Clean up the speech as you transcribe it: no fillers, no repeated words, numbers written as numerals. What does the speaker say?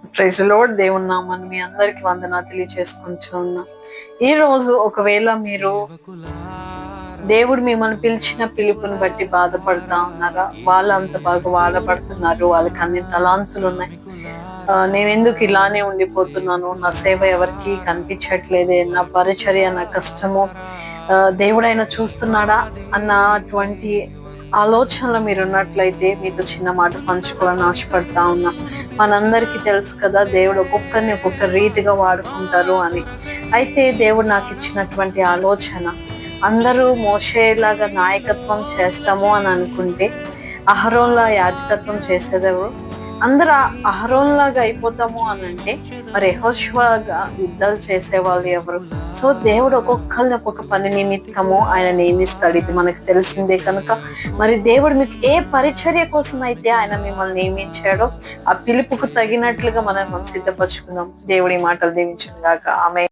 Praise lord. దేవుని నామాన్ని మీ అందరికి వందనాలు తెలియజేసుకుంటూ ఉన్నా. ఈ రోజు ఒకవేళ మీరు దేవుడు మిమ్మల్ని పిలిచిన పిలుపుని బట్టి బాధపడతా ఉన్నారా? వాళ్ళు అంత బాగా వాడబడుతున్నారు, వాళ్ళకి అన్ని తలాంతులు ఉన్నాయి, నేను ఎందుకు ఇలానే ఉండిపోతున్నాను, నా సేవ ఎవరికి కనిపించట్లేదే, నా పరిచర్య, నా కష్టము దేవుడైనా చూస్తున్నాడా అన్న అటువంటి ఆలోచనలో మీరు ఉన్నట్లయితే మీతో చిన్న మాట పంచుకోవాలని ఆశపడతా ఉన్నా. మనందరికీ తెలుసు కదా, దేవుడు ఒక్కొక్కరిని ఒక్కొక్క రీతిగా వాడుకుంటారు అని. అయితే దేవుడు నాకు ఇచ్చినటువంటి ఆలోచన, అందరూ మోషేలాగా నాయకత్వం చేస్తాము అని అనుకుంటే అహరోన్లా యాజకత్వం చేసేదెవరు? అందరూ అహరోన్లాగా అయిపోతాము అని అంటే మరి యెహోషువగా యుద్ధాలు చేసేవాళ్ళు ఎవరు? సో దేవుడు ఒక్కొక్కరిని ఒక్కొక్క పని నిమిత్తము ఆయన నియమిస్తాడు. ఇది మనకు తెలిసిందే కనుక మరి దేవుడు మీకు ఏ పరిచర్య కోసం అయితే ఆయన మిమ్మల్ని నియమించాడో ఆ పిలుపుకు తగినట్లుగా మనం సిద్ధపరచుకుందాం. దేవుడి మాటలు దీవించును గాక. ఆమేన్.